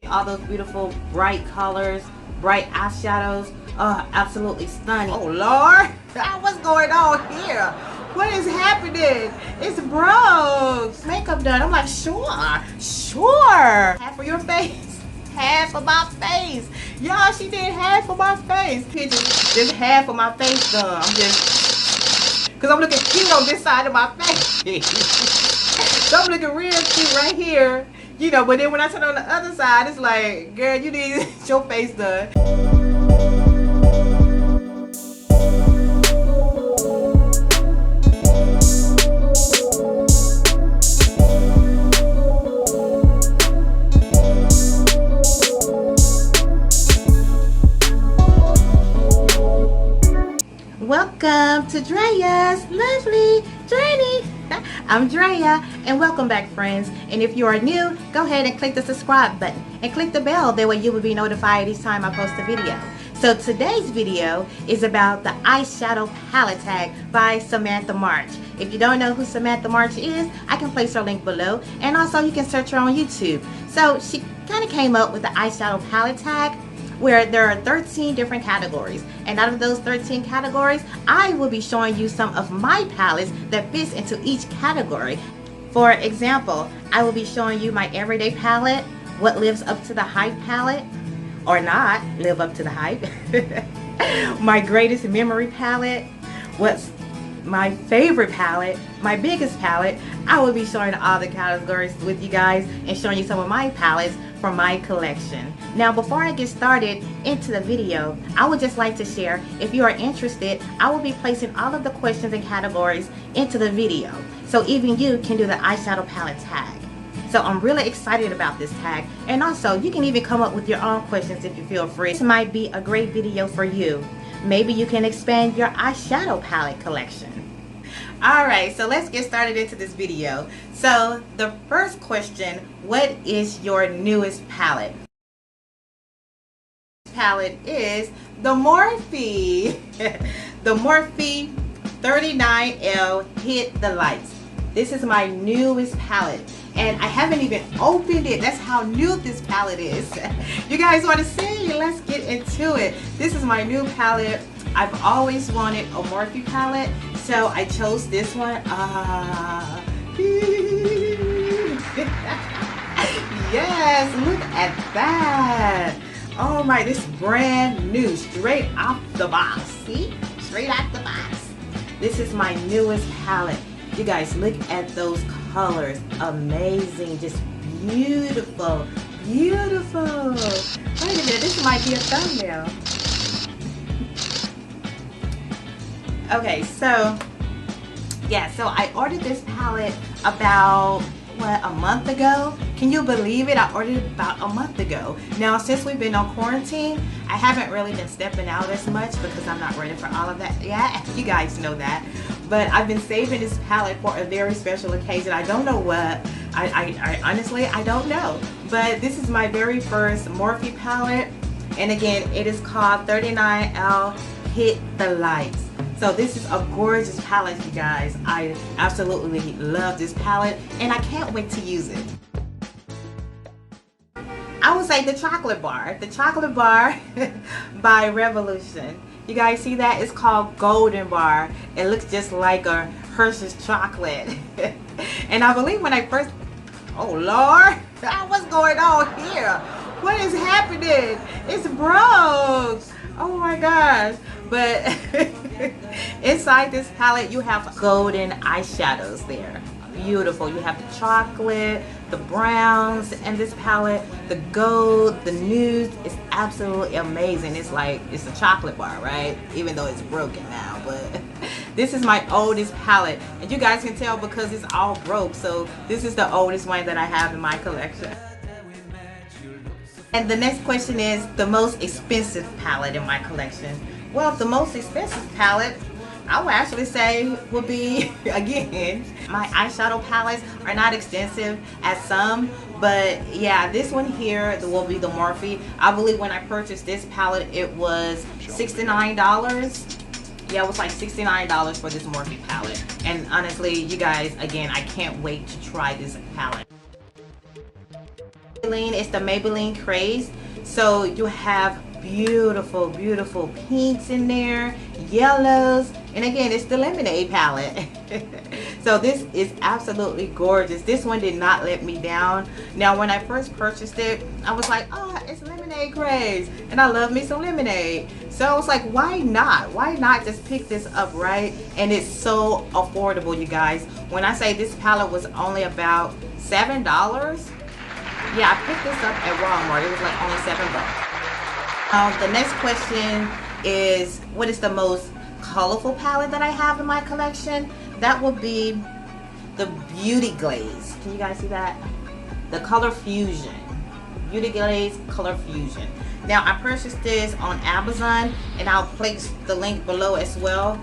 All those beautiful bright colors, bright eyeshadows, absolutely stunning. Oh Lord, what's going on here? What is happening? It's broke. Makeup done. I'm like, sure. Half of your face, half of my face. Y'all, she did half of my face. Just half of my face done. I'm just, cause I'm looking cute on this side of my face. So I'm looking real cute right here. You know, but then when I turn on the other side, it's like, girl, you need your face done. Welcome to Drea's Lovely Journey. I'm Drea, and welcome back, friends. And if you are new, go ahead and click the subscribe button and click the bell. That way you will be notified each time I post a video. So today's video is about the Eyeshadow Palette Tag by Samantha March. If you don't know who Samantha March is, I can place her link below, and also you can search her on YouTube. So she kind of came up with the Eyeshadow Palette Tag, where there are 13 different categories, and out of those 13 categories, I will be showing you some of my palettes that fits into each category. For example, I will be showing you my everyday palette, what lives up to the hype palette, or not live up to the hype, my greatest memory palette, what's my favorite palette, my biggest palette. I will be showing all the categories with you guys and showing you some of my palettes from my collection. Now, before I get started into the video, I would just like to share, if you are interested, I will be placing all of the questions and categories into the video, so even you can do the eyeshadow palette tag. So I'm really excited about this tag, and also you can even come up with your own questions if you feel free. This might be a great video for you. Maybe you can expand your eyeshadow palette collection. Alright, so let's get started into this video. So the first question, what is your newest palette? Palette is the MORPHE. The MORPHE 39L Hit the Lights. This is my newest palette, and I haven't even opened it. That's how new this palette is. You guys want to see? Let's get into it. This is my new palette. I've always wanted a MORPHE palette, so I chose this one. Yes, look at that. Oh my, this is brand new, straight out the box. See? Straight out the box. This is my newest palette. You guys, look at those colors. Amazing. Just beautiful. Beautiful. Wait a minute, this might be a thumbnail. Okay, so yeah, so I ordered this palette about a month ago. Can you believe it? I ordered it about a month ago. Now, since we've been on quarantine, I haven't really been stepping out as much because I'm not ready for all of that. Yeah, you guys know that. But I've been saving this palette for a very special occasion. I don't know what. I honestly, I don't know. But this is my very first MORPHE palette. And again, it is called 39L Hit the Lights. So this is a gorgeous palette, you guys. I absolutely love this palette, and I can't wait to use it. I would say the chocolate bar by Revolution. You guys see that? It's called Golden Bar. It looks just like a Hershey's chocolate. And I believe when I first, oh Lord, what's going on here? What is happening? It's broke. Oh my gosh. But inside this palette, you have golden eyeshadows there. Beautiful. You have the chocolate, the browns, and this palette, the gold, the nudes. It's absolutely amazing. It's like, it's a chocolate bar, right? Even though it's broken now, but this is my oldest palette, and you guys can tell because it's all broke. So this is the oldest one that I have in my collection. And the next question is the most expensive palette in my collection. Well, the most expensive palette, I would actually say, would be, again, my eyeshadow palettes are not extensive as some, but yeah, this one here will be the MORPHE. I believe when I purchased this palette, it was $69. Yeah, it was like $69 for this MORPHE palette. And honestly, you guys, again, I can't wait to try this palette. It's the Maybelline Craze. So you have beautiful, beautiful pinks in there, yellows, and again, it's the lemonade palette. So this is absolutely gorgeous. This one did not let me down. Now, when I first purchased it, I was like, oh, it's lemonade Craze, and I love me some lemonade. So I was like, why not? Why not just pick this up, right? And it's so affordable, you guys. When I say this palette was only about $7, yeah, I picked this up at Walmart. It was like only $7. The next question is, what is the most colorful palette that I have in my collection? That would be the Beauty Glaze. Can you guys see that? The Color Fusion. Beauty Glaze Color Fusion. Now, I purchased this on Amazon, and I'll place the link below as well.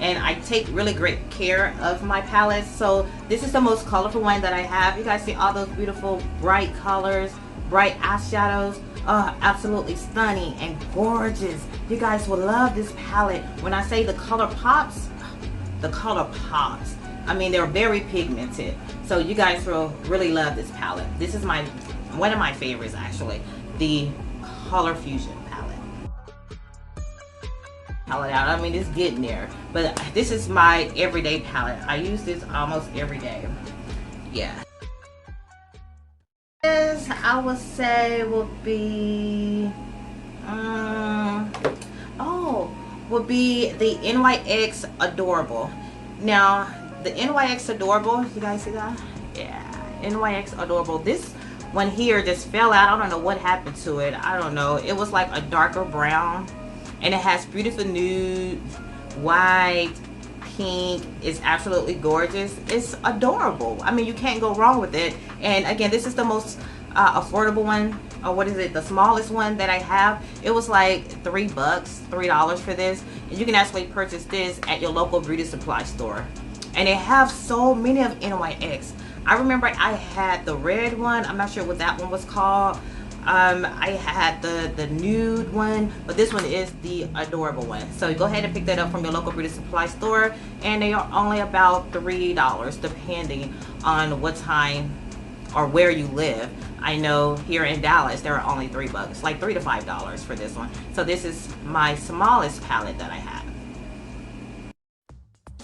And I take really great care of my palettes. So this is the most colorful one that I have. You guys see all those beautiful bright colors, bright eyeshadows. Absolutely stunning and gorgeous. You guys will love this palette. When I say the color pops, the color pops. I mean, they're very pigmented. So you guys will really love this palette. This is one of my favorites, actually. The Color Fusion palette out. I mean, it's getting there. But this is my everyday palette. I use this almost every day. Yeah. I would say would be would be the NYX Adorable. Now the NYX Adorable, you guys see that? Yeah, NYX Adorable. This one here just fell out. I don't know what happened to it. I don't know. It was like a darker brown, and it has beautiful nude, white, pink. Is absolutely gorgeous. It's adorable. I mean, you can't go wrong with it. And again, this is the most affordable one, or what is it, the smallest one that I have. It was like $3 for this, and you can actually purchase this at your local beauty supply store. And they have so many of NYX. I remember I had the red one. I'm not sure what that one was called. I had the nude one, but this one is the adorable one. So go ahead and pick that up from your local beauty supply store, and they are only about $3 depending on what time or where you live. I know here in Dallas there are only $3, like $3 to $5 for this one. So this is my smallest palette that I have.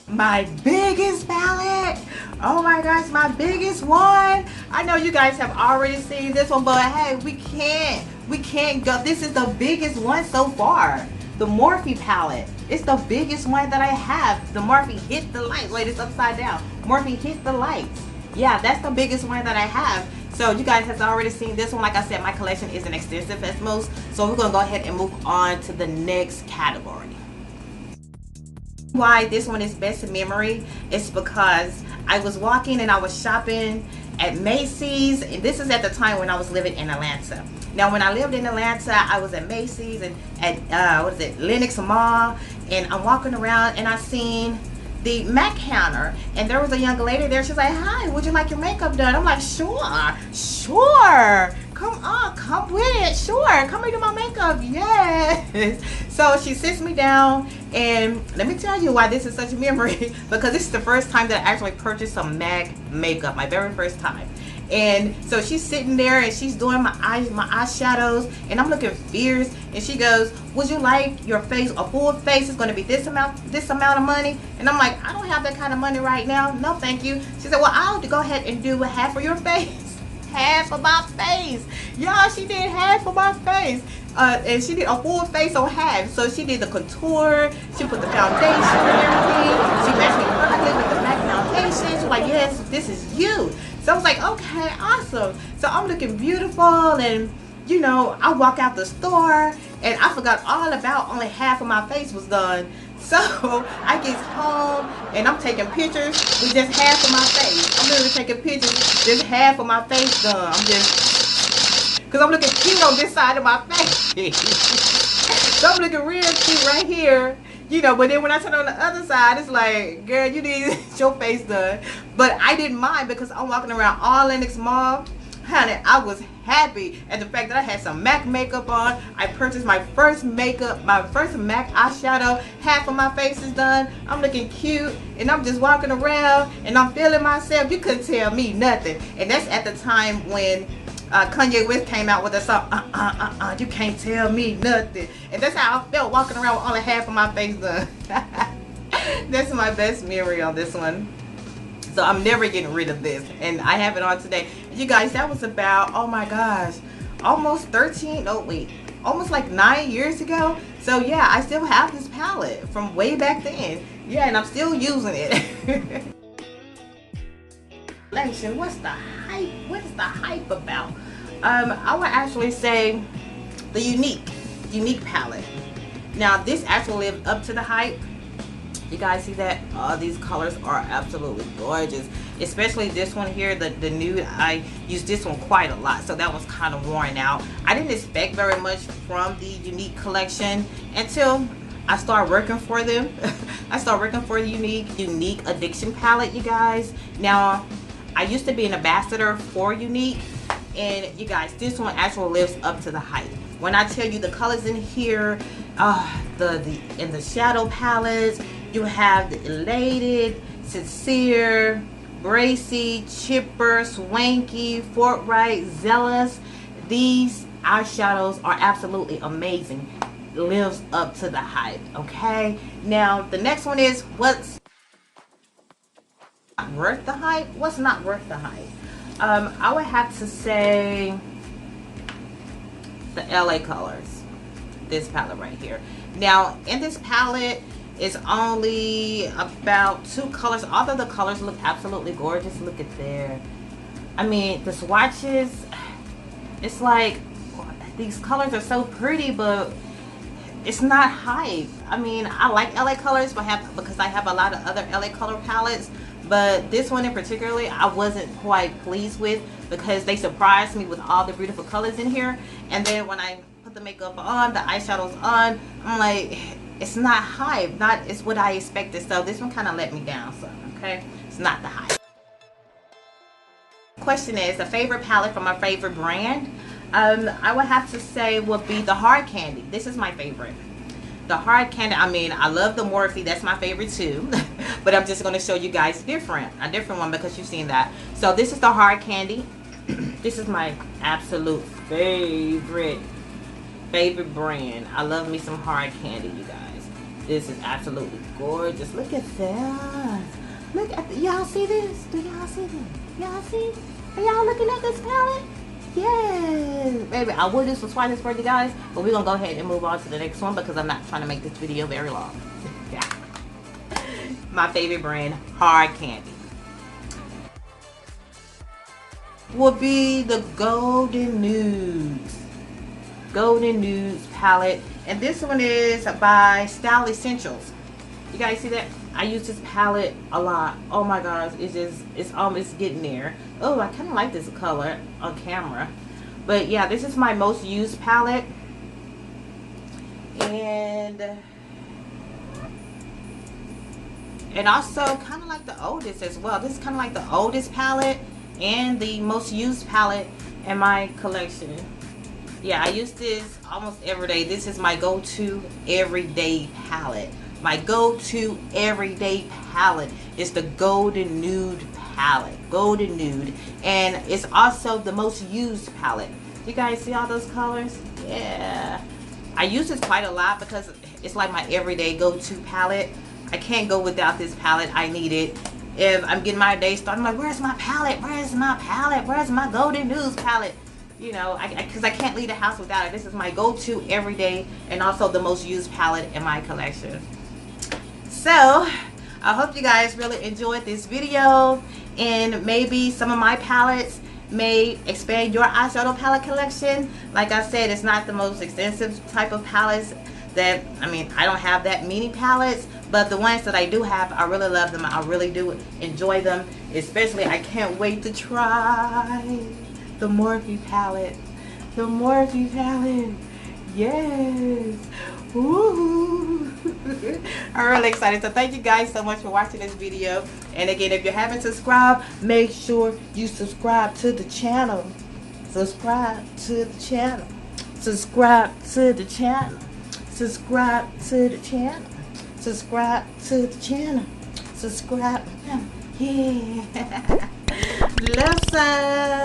My biggest palette, oh my gosh, my biggest one. I know you guys have already seen this one, but hey, we can't go. This is the biggest one so far. The Morphe palette. It's the biggest one that I have. The Morphe Hit the Lights. Wait, it's upside down. Morphe Hit the Lights. Yeah, that's the biggest one that I have. So you guys have already seen this one. Like I said, my collection isn't extensive as most. So we're gonna go ahead and move on to the next category. Why this one is best memory is because I was walking and I was shopping at Macy's, and this is at the time when I was living in Atlanta. Now, when I lived in Atlanta, I was at Macy's and at what is it, Lenox Mall, and I'm walking around and I seen the MAC counter, and there was a young lady there. She's like, hi, would you like your makeup done? I'm like, sure, come on, come with it, sure, come and do my makeup, yes. So she sits me down, and let me tell you why this is such a memory, because this is the first time that I actually purchased some MAC makeup, my very first time. And so she's sitting there and she's doing my eyeshadows, and I'm looking fierce, and she goes, would you like your face, a full face is going to be this amount of money? And I'm like, I don't have that kind of money right now, no thank you. She said, well, I'll go ahead and do half of your face. Half of my face, y'all. She did half of my face, and she did a full face on half. So she did the contour, she put the foundation and everything, she matched me perfectly with the MAC foundation. She's like, yes, this is you. So I was like, okay, awesome. So I'm looking beautiful, and you know, I walk out the store and I forgot all about only half of my face was done. So I get home and I'm taking pictures with just half of my face. I'm literally taking pictures, just half of my face done. I'm just, because I'm looking cute on this side of my face. So I'm looking real cute right here. You know, but then when I turn on the other side, it's like, girl, you need your face done. But I didn't mind because I'm walking around all Lenox Mall. Honey, I was happy at the fact that I had some MAC makeup on. I purchased my first makeup, my first MAC eyeshadow. Half of my face is done. I'm looking cute, and I'm just walking around, and I'm feeling myself. You couldn't tell me nothing. And that's at the time when Kanye West came out with a song, you can't tell me nothing. And that's how I felt walking around with only half of my face done. That's my best memory on this one. So I'm never getting rid of this. And I have it on today. You guys, that was about, oh my gosh, almost 13, oh wait, almost like 9 years ago. So yeah, I still have this palette from way back then. Yeah, and I'm still using it. What's the hype? What is the hype about? I would actually say the unique palette. Now this actually lived up to the hype. You guys see that? These colors are absolutely gorgeous, especially this one here, the nude. I used this one quite a lot, so that was kind of worn out. I didn't expect very much from the unique collection until I started working for them. I started working for the unique addiction palette, you guys. Now I used to be an ambassador for Unique, and you guys, this one actually lives up to the hype. When I tell you the colors in here, in the shadow palettes, you have the Elated, Sincere, Pricey, Chipper, Swanky, Forthright, Zealous. These eyeshadows are absolutely amazing. Lives up to the hype. Okay, now the next one is what's not worth the hype. What's not worth the hype? I would have to say the LA colors. This palette right here. Now in this palette is only about 2 colors. Although the colors look absolutely gorgeous. Look at there. I mean, the swatches, it's like these colors are so pretty, but it's not hype. I mean, I like LA colors, but because I have a lot of other LA color palettes, but this one in particularly I wasn't quite pleased with, because they surprised me with all the beautiful colors in here, and then when I put the makeup on, the eyeshadows on, I'm like, it's not hype. It's what I expected. So this one kind of let me down some. Okay, it's not the hype. Question is a favorite palette from my favorite brand. I would have to say would be the Hard Candy. This is my favorite. The Hard Candy, I mean, I love the Morphe. That's my favorite too. But I'm just going to show you guys a different one because you've seen that. So this is the Hard Candy. This is my absolute favorite brand. I love me some Hard Candy, you guys. This is absolutely gorgeous. Look at that. Look at y'all see this? Do y'all see this? Y'all see? Are y'all looking at this palette? Yes, baby. I would do some swatches for you guys, but we're gonna go ahead and move on to the next one because I'm not trying to make this video very long. Yeah. My favorite brand, Hard Candy, will be the Golden Nudes palette, and this one is by Style Essentials. You guys see that? I use this palette a lot. Oh my gosh, it's almost getting there. Oh, I kind of like this color on camera, but yeah, this is my most used palette, and also kind of like the oldest as well. This is kind of like the oldest palette and the most used palette in my collection. Yeah, I use this almost every day. This is my go-to everyday palette. My go-to everyday palette is the Golden Nude palette. Golden Nude. And it's also the most used palette. You guys see all those colors? Yeah. I use this quite a lot because it's like my everyday go-to palette. I can't go without this palette. I need it. If I'm getting my day started, I'm like, where's my palette? Where's my palette? Where's my Golden Nude palette? You know, because I can't leave the house without it. This is my go-to everyday and also the most used palette in my collection. So I hope you guys really enjoyed this video, and maybe some of my palettes may expand your eyeshadow palette collection. Like I said, it's not the most extensive type of palettes that, I mean, I don't have that many palettes, but the ones that I do have, I really love them. I really do enjoy them. Especially, I can't wait to try the Morphe palette. The Morphe palette. Yes. Woo. I'm really excited. So thank you guys so much for watching this video. And again, if you haven't subscribed, make sure you subscribe to the channel. Subscribe to the channel. Subscribe to the channel. Subscribe to the channel. Subscribe to the channel. Subscribe. Yeah. Love some.